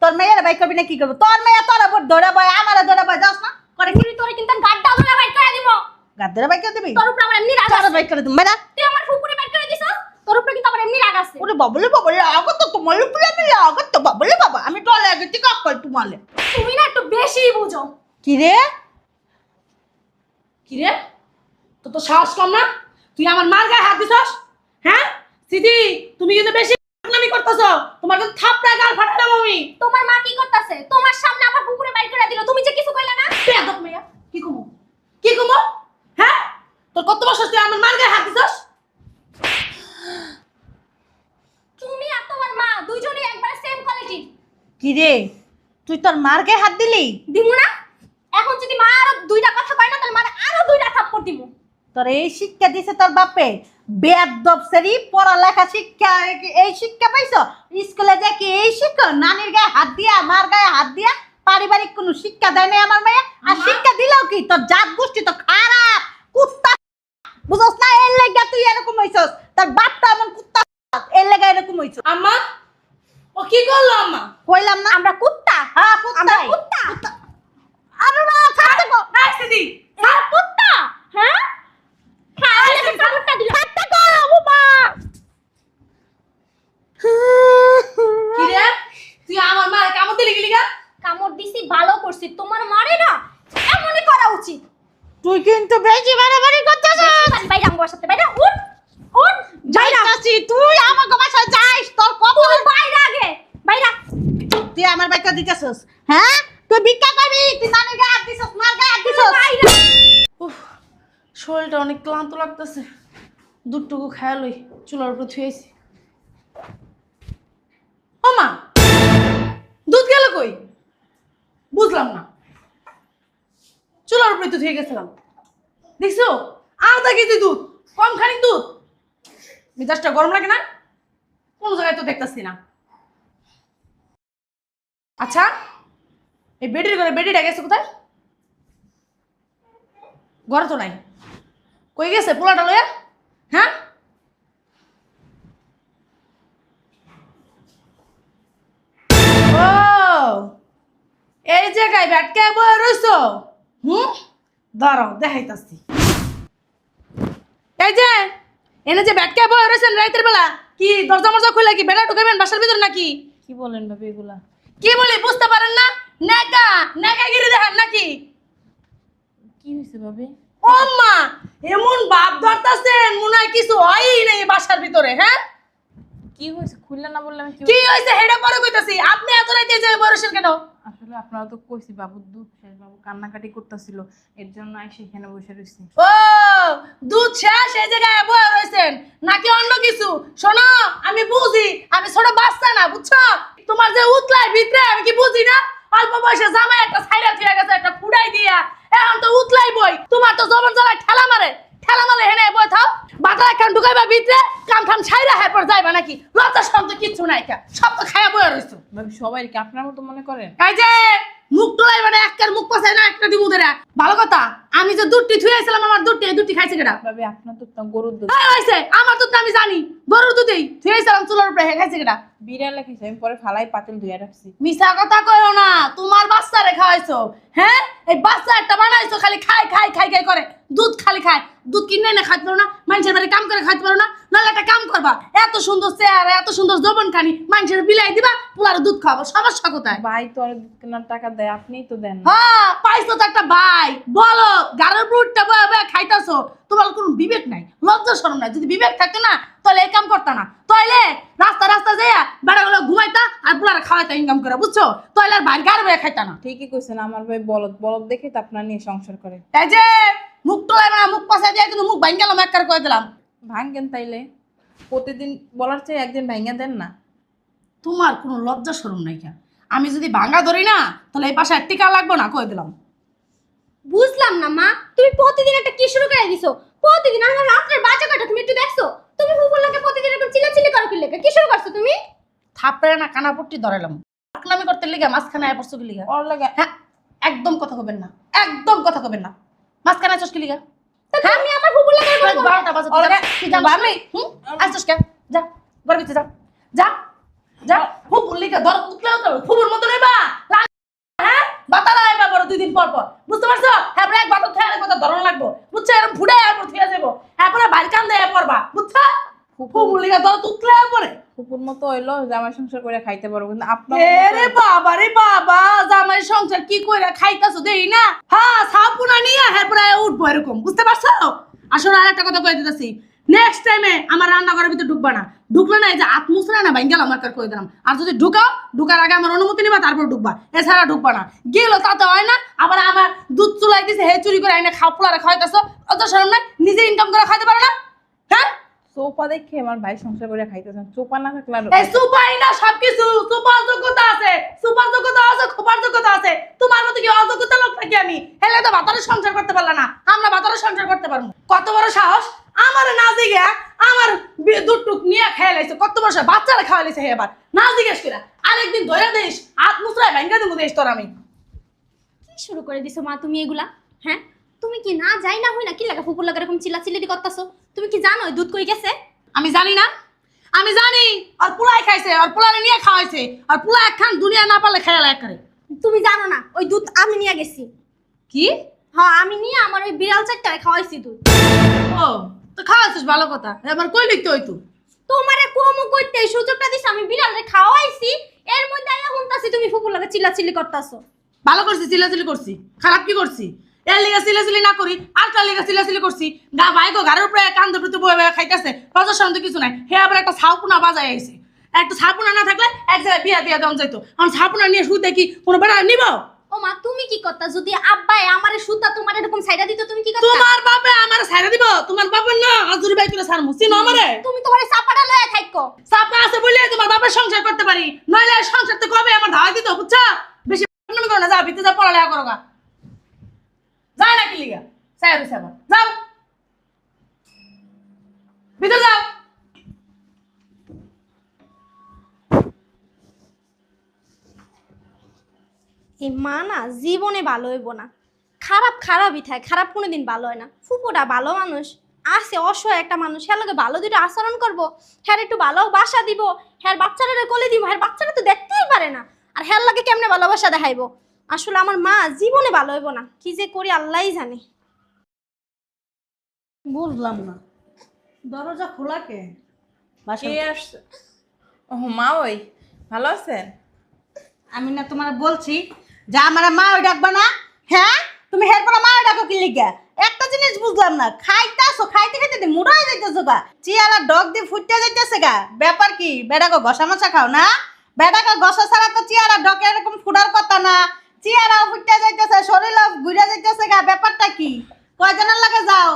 তোর মেয়ের বাইক করবি না কি করবো? তোর মেয়ে তোর উপর ধরে বয়, আমারে ধরে বয়, যাস না করে কি? তোরে কিন্তু গাড্ডা ধরে বাইক করে দিব। গাদ ধরে বাইক করে দিবি? তোর উপর আমার এমনি রাগ তোর আছে। বাইক করে দিবি মেরা। তুই আমার ফুকুরে বাইক করে দিছস, তোর উপর কিন্তু আমার এমনি রাগ আছে। ওরে বাবলে বাবলে আগত তো তোমার উপরে আমি আগত তো বাবলে বাবা আমি টলে আগে ঠিক কল তোমালে। তুমি না একটু বেশি বুঝো। কি রে? কি রে, তো তো সাহস কম না? তুই আমার মার গায়ে হাত দিছস? হ্যাঁ সিদি, তুমি কিন্তু বেশি নামি করতেছ। তোমার কিন্তু থাপড়া গাল ফাটালাম আমি। তোমার মা কি করতেছে? তোমার সামনে আমার ফুকুরে বাইক করে দিল, তুমি যে কিছু কইলা না? বেয়াদব মেয়া, কি কমু কি কমু? হ্যাঁ, তোর কত বছর তুই আমার মার গায়ে হাত দিছস? তুমি আর তোমার মা দুইজনই একবার সেম কোয়ালিটি। কি রে তুই তোর মার গায়ে হাত দিলি? দিমু না? এখন যদি মা আরো দুইটা কথা কয় না তাহলে মারে আরো দুইটা থাপ্পড় দিমু। তোর এই শিক্ষা দিছে তোর বাপে? বেয়াদব সেরি পড়ালেখা শিক্ষা এই শিক্ষা পাইছো? স্কুলে যে কি এই শিক্ষা? নানির গায়ে হাত দিয়া মার গায়ে হাত দিয়া পারিবারিক কোনো শিক্ষা দেয় নাই আমার মেয়ে। আর শিক্ষা দিলেও কি তোর জাত গোষ্ঠী তো খারাপ কুত্তা, বুঝছস না? এর লাগা তুই এরকম হইছস, তোর বাপটা এমন কুত্তা, এর লাগা এরকম হইছস। আম্মা, ও কি করলো আম্মা? কইলাম না আমরা কুত্তা। হ্যাঁ কুত্তা আমরা কুত্তা। আরে না ছাড়তে গো হ্যাঁ সিদি, হ্যাঁ কুত্তা। হ্যাঁ খাইলে তো কামড়টা দিল। ছাড়তে গো বাবা। কি রে, তুই আমার মারে কামড় দিলি গেলি গা? কামড় দিছি ভালো করছি, তোমার মারে না এমনই করা উচিত। তুই কিন্তু বেশি বাড়াবাড়ি করতেছিস। বাইরে আমার সাথে বাইরে উঠ উঠ যাইতাছি, তুই আমাকে বাসায় যাইস, তোর কত তুই বাইরে আগে বাইরে। তুই আমার বাইকা দিতেছস? হ্যাঁ তুই ভিক্ষা করবি? তুই নানির গায়ে হাত দিছস, মার গায়ে হাত দিছস? উফ, শরীরটা অনেক ক্লান্ত লাগতেছে। দুধটুকু খায়া লই, চুলার উপর থুয়েছি। ও মা, দুধ গেল কই? বুঝলাম না। চুলার উপরে তো থুয়ে গেছিলাম। দেখছো, আধা কেজি দুধ, কম খানি দুধ। মেজাজটা গরম লাগে না? কোন জায়গায় তো দেখতাছি না। আচ্ছা, এই বেডির ঘরে বেডিটা গেছে কোথায়? ঘরে তো নাই। কই গেছে পোলাটা লয়া? হ্যাঁ, ও এই জায়গায় ব্যাটকে বয়ে রইছো? দাঁড়াও দেখাইতাছি। এই যে এনে যে ব্যাটকে বয়ে রইছেন রাতের বেলা, কি দরজা মরজা খুলে কি বেলা ঢুকাবেন বাসার ভিতর নাকি? কি বলেন ভাবি এগুলা? কি বলি বুঝতে পারেন না? নেকা নেকাগিরি দেখেন নাকি? কি হয়েছে ভাবি? ও মা, এমন ভাব ধরতাছেন মনে হয় কিছু হয়ই নাই বাসার ভিতরে। হ্যাঁ, কি হয়েছে খুললে না বললে আমি কি? কি হয়েছে হেডা পরে কইতাছি। আপনি এত রাতে যে বসেন কেন? আসলে আপনারা তো কইছি বাবুর দুধ শেষ, বাবু কান্নাকাটি করতেছিল, এর জন্য এসে এখানে বসে রইছি। ও দুধ শেষ এই জায়গায় বয়ে রয়েছেন নাকি অন্য কিছু? শোনো, আমি বুঝি, আমি ছোট বাচ্চা না, বুঝছো? তোমার যে উতলায় ভিতরে আমি কি বুঝি না? অল্প বয়সে জামাই একটা ছাইরা থিয়া গেছে, একটা ফুডাই দিয়া, এখন তো উতলাই বই। তোমার তো জবর জ্বালায় ঠেলা মারে হেনে বই থাও। বাটা একখান ঢুকাইবা ভিতরে, কাম ঠাম ছাইরা হ্যাঁ পর যাইবা নাকি? লজ্জা শরম তো কিচ্ছু নাই, সব তো খায়া বয়ে রয়েছো। ভাবি সবাই কি আপনার মতো মনে করেন? এই যে মুখ তোলাই মানে একটার মুখ পাশে না একটা দিমু দেরা। ভালো কথা, আমি যে দুধটি থুয়েছিলাম আমার দুধটি, এই দুধটি খাইছে কেডা? ভাবি আপনার দুধ তো গরুর দুধ। এই হইছে, আমার দুধ আমি জানি, গরুর দুধই থুয়েছিলাম চুলার উপরে, খাইছে কেডা? বিড়ালে খেয়েছে, আমি পরে ফালাই পাতিল ধুয়ে রাখছি। মিছা কথা কইও না, তোমার বাচ্চারে খাওয়াইছো। হ্যাঁ, এই বাচ্চা একটা বানাইছো খালি খাই খাই খাই খাই করে, দুধ খালি খায়। দুধ কিনে এনে খাইতে পারো না? মানুষের বাড়ি কাম করে খাইতে পারো না? নাহলে একটা কাম করবা, এত সুন্দর চেহারা এত সুন্দর যৌবন খানি মানুষের বিলাই দিবা, পুলার দুধ খাওয়াবো। সমস্যা কোথায়? ভাই তো আর দুধ কেনার টাকা দেয়, আপনিই তো দেন না। হ্যাঁ, পাইছো তো একটা ভাই, বলো গাড়ির বুটটা বয়ে বয়ে খাইতাছো, তোমার কোনো বিবেক নাই, লজ্জা শরম নাই। যদি বিবেক থাকতো না তাহলে এই কাম করতা না। তাইলে রাস্তা রাস্তা যাইয়া বেড়াগুলো ঘুমাইতা আর পুলার খাওয়াইতা ইনকাম করে, বুঝছো? তাইলে আর ভাই গাড়ি বয়ে খাইতা না। ঠিকই কইছেন, আমার ভাই বলদ বলদ দেখে তো আপনার নিয়ে সংসার করে। এই যে মুখ তোলাই না, মুখ পাশে দিয়ে কিন্তু মুখ ভাঙ্গে গেলাম একবার করে দিলাম। ভাঙ্গেন তাইলে, প্রতিদিন বলার চেয়ে একদিন ভাঙ্গা দেন না। তোমার কোনো লজ্জা শরম নাই কেন? আমি যদি ভাঙ্গা ধরি না তাহলে এই পাশে টিকা লাগবো না, কয়ে দিলাম। বুঝলাম না মা, তুমি প্রতিদিন একটা কি শুরু করে দিছো? প্রতিদিন আমার রাত্রের বাজে কয়টা তুমি একটু দেখছো? তুমি ফুফুর লোকে প্রতিদিন এরকম চিল্লাচিল্লি করো কি লেগে? কি শুরু করছো তুমি? থাপড়ে না কানা পট্টি ধরাইলাম। আকলামি করতে লিগা মাঝখানে আয় পড়ছো কি লিগা? ওর লাগে হ্যাঁ, একদম কথা কবেন না, একদম কথা কবেন না। মাঝখানে আছস কি লিগা? তা তুমি আমার ফুফুর লোকে এরকম করো? 12টা বাজে তুই জানো আমি আসছস কে? যা ঘরের ভিতরে যা যা যা। ফুবুর লিগা ধর উঠলে ফুবুর মতো নেবা। পর পর, বুঝতে পারছো? হ্যাঁ এক বাতর থেকে আরেক বাতর ধরন লাগবো, বুঝছো? এরকম ফুটে এরপর থেকে যাবো, এরপরে বাইর কান্দে পড়বা, বুঝছো? ফুপুলিকা তো তুতলে পরে কুকুর মতো হইলো জামাই সংসার করে খাইতে পারবো, কিন্তু আপনার রে বাবা রে বাবা, জামাই সংসার কি কইরা খাইতাছো দেই না? হ্যাঁ সাপুনা নিয়ে এরপরে উঠবো এরকম, বুঝতে পারছো? আসলে আরেকটা কথা কই দিতেছি, নেক্সট টাইমে আমার রান্নাঘরের ভিতরে ঢুকবা না, ঢুকলে না এই যে আত্মুসরা না ভাঙ্গেল আমার কার কই দিলাম, আর যদি ঢুকাও ঢুকার আগে আমার অনুমতি নিবা তারপর ঢুকবা, এছাড়া ঢুকবা না। গেলো তাতে হয় না, আবার আমার দুধ চুলাই দিছে হে চুরি করে আইনা খাও পোলারে খাওয়াইতেছো, অত শরম নাই? নিজে ইনকাম করে খাইতে পারো না? হ্যাঁ চোপা দেখে আমার ভাই সংসার করে খাইতেছেন, চোপা না থাকলে আর এই সুপাই না সবকিছু, সুপার যোগ্যতা আছে, সুপার যোগ্যতা আছে, খোপার যোগ্যতা আছে। তোমার মতো কি অযোগ্যতা লোক নাকি আমি? হেলে তো বাতারে সংসার করতে পারলা না, আমরা বাতারে সংসার করতে পারবো? কত বড় সাহস আমার না জিগে আমার দুটুক নিয়ে খেয়ে লাইছে, কত বড় সাহস বাচ্চারা খাওয়া লাইছে। হে এবার না জিজ্ঞেস করে আরেকদিন ধরে দিস হাত মুসরায় ভেঙ্গা দেবো দিস তোর আমি। কি শুরু করে দিছো মা তুমি এগুলা? হ্যাঁ তুমি কি না যাই না হই না কি লাগা ফুপুর লাগা এরকম চিল্লাচিল্লি করতাছো? তুমি কি জানো ওই দুধ কই গেছে? আমি জানি না? আমি জানি আর পোলাই খাইছে, আর পোলারে নিয়ে খাওয়াইছে, আর পোলা একখান দুনিয়া না পারলে খেয়াল এক করে। তুমি জানো না ওই দুধ আমি নিয়ে গেছি। কি? হ্যাঁ আমি নিয়ে আমার ওই বিড়াল চারটারে খাওয়াইছি দুধ। ও তো খাওয়াইছিস ভালো কথা, এবার কই লিখতে হইতো? তোমারে কোমো কইতে এই সুযোগটা দিছ, আমি বিড়ালরে খাওয়াইছি, এর মধ্যে আইয়া হুনতাছি তুমি ফুপুর লাগা চিল্লাচিল্লি করতাছো। ভালো করছি, চিল্লাচিল্লি করছি, খারাপ কি করছি? এর লিগা চিল্লাচিল্লি না করি আর কার লিগা চিল্লাচিল্লি করছি? গা ভাইগো ঘরের উপরে কান্দে প্রতি বয়ে বয়ে খাইতেছে, প্রজার সামনে কিছু নাই, হে আবার একটা ছাউপুনা বাজায় আইছে। একটা ছাপুনা না থাকলে এক জায়গায় বিয়া দিয়া দেওয়া যাইতো, কারণ ছাপুনা নিয়ে শুতে কি কোনো বেড়া নিব? ও মা তুমি কি করতা? যদি আব্বাই আমারে সুতা তোমার এরকম সাইডা দিত তুমি কি করতা? তোমার বাপে আমার ছাইরা দিব? তোমার বাপের না আজুরি বাই করে ছাড়মু, চিনো আমারে? তুমি তোমার চাপাটা লয়া থাকো। চাপা আছে বলে তোমার বাপের সংসার করতে পারি, নইলে সংসার তো কবে আমার ধাওয়া দিত, বুঝছো? বেশি মনে করো না, যাও ভিতরে যা পড়ালেখা করো গা, যায় না কি লিগা চাই দিছে আবার, যাও ভিতরে যাও। এই মা না জীবনে ভালো হইব না, খারাপ খারাপই থাকে, খারাপ কোনোদিন ভালো হয় না। ফুপুটা ভালো মানুষ, আছে অসহায় একটা মানুষ, হ্যাঁ লোকে ভালো দুটো আচরণ করবো, হ্যাঁ একটু ভালো বাসা দিব, হ্যাঁ বাচ্চারা কোলে দিব, হ্যাঁ বাচ্চারা তো দেখতেই পারে না, আর হ্যাঁ লাগে কেমনে ভালোবাসা দেখাইবো? আসলে আমার মা জীবনে ভালো হইব না, কি যে করি আল্লাহই জানে। বুঝলাম না, দরজা খোলা কে? কে আসছে? ও মা, ওই ভালো আছেন? আমি না তোমার বলছি যে আমার মা ওই ডাকবা না? হ্যাঁ তুমি হের পর মা ডাকো কি লিগা? একটা জিনিস বুঝলাম না, খাইতাছো খাইতে খাইতে মুড়া হয়ে যাইতেছো গা, চিয়ারা ডগ দিয়ে ফুটতে যাইতেছে গা, ব্যাপার কি? বেটাকে ঘষা মশা খাও না? বেটাকে ঘষা ছাড়া তো চিয়ারা ডগ এরকম ফুটার কথা না, চিয়ারাও ফুটতে যাইতেছে, শরীরও ঘুরে যাইতেছে গা, ব্যাপারটা কি? কয়জনের লাগে যাও?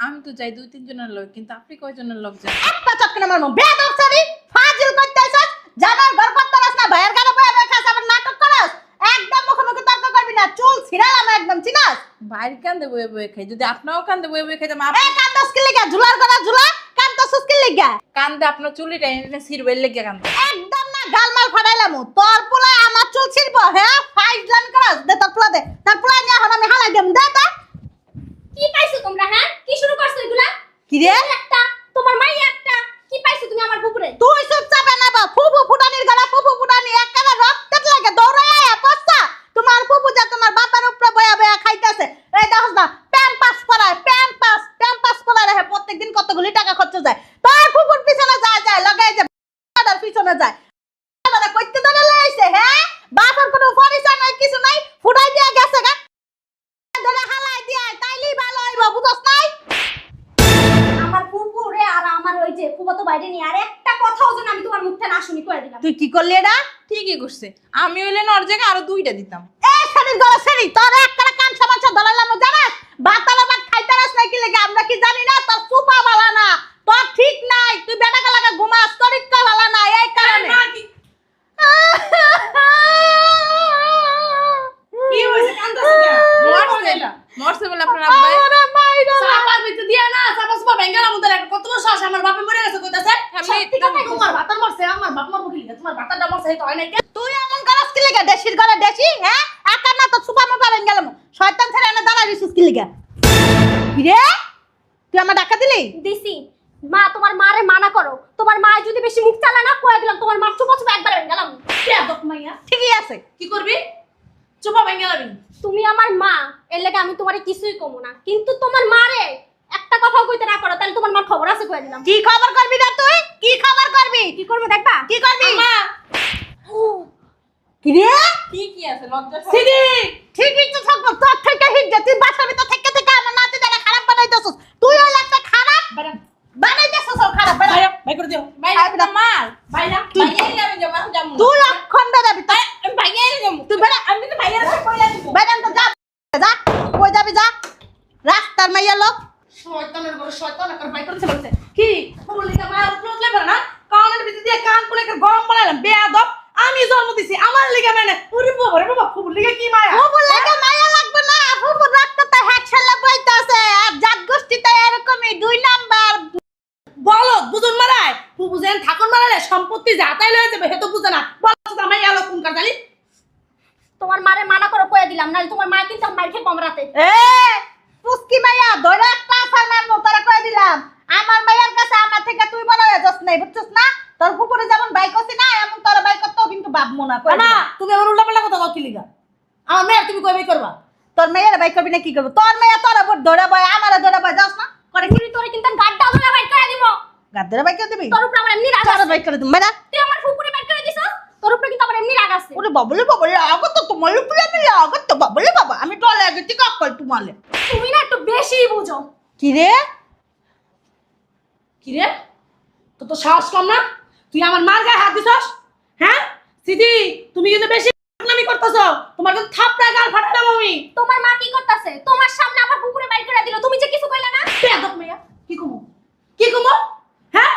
আমি তো যাই 2-3 জনের লোক, কিন্তু আপনি কয়জনের লোক যান? একটা চটকে আমার মন বেদব সারি ফাজিল করতেছস, জামার ঘর করতেছস না, ভাইয়ের গালে বয়ে বয়ে খাস, আবার নাটক করস, একদম মুখে মুখে তর্ক করবি না, চুল ছিড়ালাম একদম, চিনাস? বাইরে কান্দে বয়ে বয়ে খাই, যদি আপনাও কান্দে বয়ে বয়ে খাইতাম। এ কান্দস কি লাগা? ঝুলার গড়া ঝুলা, কান্দস কি লাগা? কান্দে আপনার চুলিটা এনে সিরবেল লেগে কান্দে। একদম না গালমাল ফাটাইলাম, তোর পোলা আমার চুল ছিড়ব? হ্যাঁ ফাইজলাম করস, দে তোর পোলা দে, তোর পোলা নিয়ে এখন আমি হালাই দেম, দে তা। কি পাইছো তোমরা? হ্যাঁ কি শুরু করছো এগুলা? কি রে? একটা তোমার মাই একটা, কি পাইছো তুমি আমার পুকুরে? তুই চুপচাপ না বা, ফুফু ফুটানির গলা, ফুফু ফুটানি একখানা রক্ত লাগে দৌড়ায় পস্তা, তোমার ফুফু যা তোমার বাবার উপরে বয়া বয়া খাইতেছে, এই দেখছ না প্যাম্পাস পরায়, প্যাম্পাস পরায় রাখে, প্রত্যেকদিন কতগুলি টাকা খরচ যায়, তোর ফুফুর পিছনে যায় যায় লাগাই যে বাবার পিছনে যায়, দাদা কইতে ধরে লাইছে। হ্যাঁ বাবার কোনো পরিচয় নাই, কিছু নাই, ফুটাই দিয়া গেছে গা, ধরে হালাই দিয়া, তাইলেই ভালো হইব, বুঝছ নাই? আমার পুকুরে আর আমার ওই যে ফুফাতো বাইরে নিয়ে আর একটা কথাও যেন আমি তোমার মুখ থেকে না শুনি কয়ে দিলাম। তুই কি করলি এটা? ঠিকই করছে, আমি হইলে না ওর জায়গায় আরো 2টা দিতাম। এই শরীর গলা শরী, তোর একটা কান সমাচার দলালাম জানাস, বাতালা বাত খাইতারাস নাকি লাগে আমরা কি জানি না, তোর সুপা বালা না, তোর ঠিক নাই, তুই বেটাকে লাগা ঘুমাস, তোর ইক্কা বালা না, এই কারণে। কি হইছে কান্দছো কেন? মরছে মরছে বলে আপনার আব্বাই আরে মাইরা চাপার ভিতর দিয়া না, চাপা সুপা ভেঙ্গালাম উদার একটা, কত বড় সাহস, আমার বাপে মরে গেছে কইতাছে। সত্যি কথা, তোমার বাতার মরছে, আমার বাপ মরবো কি লিগা? তোমার বাতারটা মরছে এই তো হয় নাই কে? তুই এমন গলাস কি লাগে? দেশির গলা দেশি, হ্যাঁ একা না তো সুপা মুপা ভেঙে গেলাম, শয়তান ছেড়ে এনে দাঁড়া দিছিস কি লাগে? কি রে তুই আমার ডাকা দিলি? দিছি মা, তোমার মারে মানা করো, তোমার মা যদি বেশি মুখ চালা না কয়ে দিলাম, তোমার মা চুপ চুপ একবার হয়ে গেলাম। কে দক মাইয়া? ঠিকই আছে, কি করবি? চুপা ভেঙে যাবি। তুমি আমার মা, এর লাগে আমি তোমারে কিছুই কমু না, কিন্তু তোমার মারে একটা কথাও কইতে না করো তাহলে তোমার মার খবর আছে কই দিলাম। কি খবর করবি না তুই? কি খবর করবি? কি করবে দেখবা? কি করবি? মা কি রে? কি আছে লজ্জা সরম? সিদি ঠিকই তো থাকবো, তোর থেকে হিজে তুই বাসার ভিতর থেকে থেকে আমার নাতি দ্বারা খারাপ বানাইতেছিস। তুই হল একটা খারাপ বানাইতেছিস, খারাপ বানাই। ভাইয়া ভাই করে দিও। বাইরে আইবি না। মার ভাইয়া বাইরে আমি যাবো আমি যাবো তুই অক্ষণ বেরাবি তো। আমি বাইরে যাবো তুই বেরা, আমি তো বাইরে কইলা দিব বেরান তো যা, যা কই যাবি যা। রাস্তার মাইয়া লোক। শয়তানের ঘরে শয়তান একটা ভাই করে বলছে কি বলিকা মা উঠলে পারে না কানের ভিতর দিয়ে কান করে একটা গরম বানাইলাম বেয়াদব। আমি জন্ম দিছি আমার লিগা মানে ওরে বাবা রে বাবা ফুল লিগা কি মায়া। ফুফুর লাগে মায়া লাগবে না, ফুফুর রক্ত তো হ্যাকশালা বইতাছে। আর জাত গোষ্ঠীতে এরকমই 2 নাম্বার। বলো বুঝুন মারায় বুঝেন ঠাকুর মারালে সম্পত্তি যাতাই লয়ে যাবে হে তো বুঝে না। বলো তো আমি এলো কোন কার জানি। তোমার মারে মানা করো কইয়া দিলাম, নাহলে তোমার মা কিন্তু মার খেয়ে কমরাতে। এ পুস্কি মাইয়া ধরে একটা আসার মারবো, তোরা কই দিলাম। আমার মাইয়ার কাছে আমার থেকে তুই বড় হয়ে যাস নাই, বুঝছস না? তোর ফুফুরে যেমন বাইক হচ্ছে না, এমন তোর বাইক করতেও কিন্তু ভাববো না। কই না দিলাম। তুমি আমার উল্টা পাল্টা কথা কও কি লিগা? আমার মেয়ে তুমি কইবে করবা। তোর মেয়ের বাইক করবি না কি করবো? তোর মেয়ে তোর উপর ধরে বয়, আমার ধরে বয়, যাস না? করে কি তোরে কিন্তু গাড্ডা ধরে বাইর করে দিব। গাদ্দারে বাইক করে দিবি? তোর উপর আমার এমনি রাগ তোর আছে। বাইক করে দিবি মেরা। তুই আমার ফুকুরে বাইর করে দিছস, তোর উপর কিন্তু আমার এমনি রাগ আছে। ওরে বাবলে বাবলে আগত তোমার উপরে মিলে আগত বাবলে বাবা, আমি টলে আগে ঠিক কল তোমালে। তুমি না একটু বেশিই বুঝো। কি রে? কি রে তো তো সাহস কম না? তুই আমার মার গায়ে হাত দিছস? হ্যাঁ সিদি তুমি কিন্তু বেশি নামি করতেছো। তোমার কিন্তু থাপড়া গাল ফাটালাম আমি। তোমার মা কি করতেছে? তোমার সামনে আমার ফুকুরে বাইর করে দিল, তুমি যে কিছু কইলা না। বেয়াদব মেয়া কি কমু কি কমু? হ্যাঁ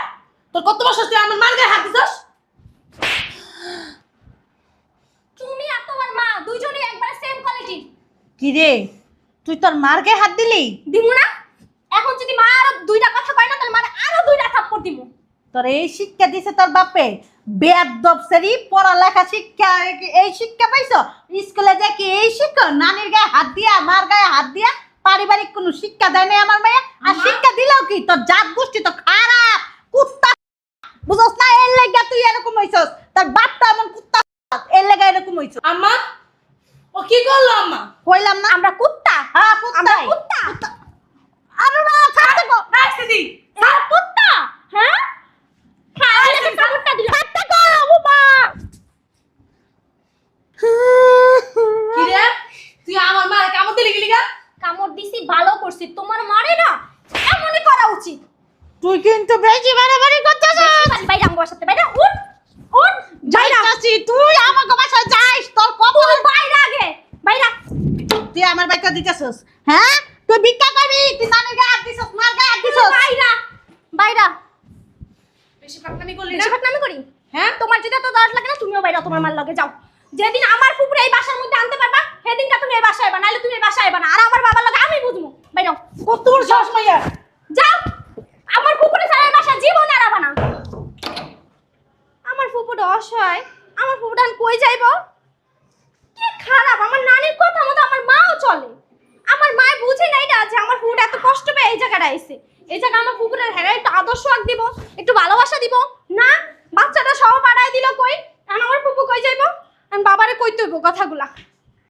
তোর কত বছর তুই আমার মার গায়ে হাত দিছস? তুমি আর তোমার মা দুইজনই একবারে সেম কোয়ালিটি। কি রে, তুই তোর মার গায়ে হাত দিলি? দিমু না? এখন যদি মা আরো দুইটা কথা কয় না তাহলে মানে আরো দুইটা থাপ্পড় দিমু। তোর এই শিক্ষা দিছে তোর বাপে? বেয়াদব সেরি পড়ালেখা শিক্ষা, এই শিক্ষা পাইছো? স্কুলে যে কি এই শিক্ষা? নানির গায়ে হাত দিয়া, মার গায়ে হাত দিয়া পারিবারিক কোনো শিক্ষা দেয় নাই আমার মেয়ে। আর শিক্ষা দিলেও কি, তোর জাত গোষ্ঠী তো খারাপ কুত্তা, বুঝছস না? এর লাগা তুই এরকম হইছস, তোর বাপটা এমন কুত্তা, এর লাগা এরকম হইছস। আম্মা ও কি করলো আম্মা? কইলাম না আমরা কুত্তা, হ্যাঁ আমরা কুত্তা। কুত্তা, আরে না ছাড়তে কো, হ্যাঁ সিদি আমরা কুত্তা। হ্যাঁ খাইলে তো থাপ্পড়টা দিল। ছাড়তে কো বাবা। কি রে তুই আমার মার কামড় দিলি কি লিগা? কামড় দিছি ভালো করছি, তোমার মারে না এমনই করা উচিত। তুই কিন্তু বেশি বাড়াবাড়ি করতেছিস। বাইরে আমার সাথে বাইরে উঠ উঠ যাইতাছি, তুই আমাকে বাসায় যাইস, তোর কপাল। তুই বাইরে আগে বাইরে। তুই আমার বাইক দিতেছিস? হ্যাঁ তুই ভিক্ষা করবি? তুই নানির গায়ে হাত দিছস, মার গায়ে হাত তুই দিছস। বাইরে বাইরে। বেশি ফাটনামি করলি না? বেশি ফাটনামি করি? হ্যাঁ তোমার যেটা তো দরকার লাগে না, তুমিও বাইরে তোমার মার লগে যাও। যেদিন আমার ফুপুরে এই বাসার মধ্যে আনতে পারবা সেদিনটা তুমি এই বাসায় আইবা, নাহলে তুমি এই বাসায় আইবা না। আর আমার বাবার লগে আমি বুঝবো। বাইরে কত বড় সাহস মাইয়া। যাও। আমার ফুপুরে ছাড়া এই বাসা জীবন আর আইবা না। আমার ফুপুটা অসহায়, আমার ফুপুটা কই যাইবো? কি খারাপ, আমার নানির কথা মতো আমার মাও চলে। আমার মা বুঝে নাই না যে আমার ফুপুটা এত কষ্ট পেয়ে এই জায়গাটা আইছে। এই জায়গা আমার ফুপুরের হ্যাঁ একটু আদর্শ আগ দিব, একটু ভালোবাসা দিব না। বাচ্চাটা সব বাড়াই দিল কই? আর আমার ফুপু কই যাইবো? আমি বাবারে কইতে হইব কথাগুলা।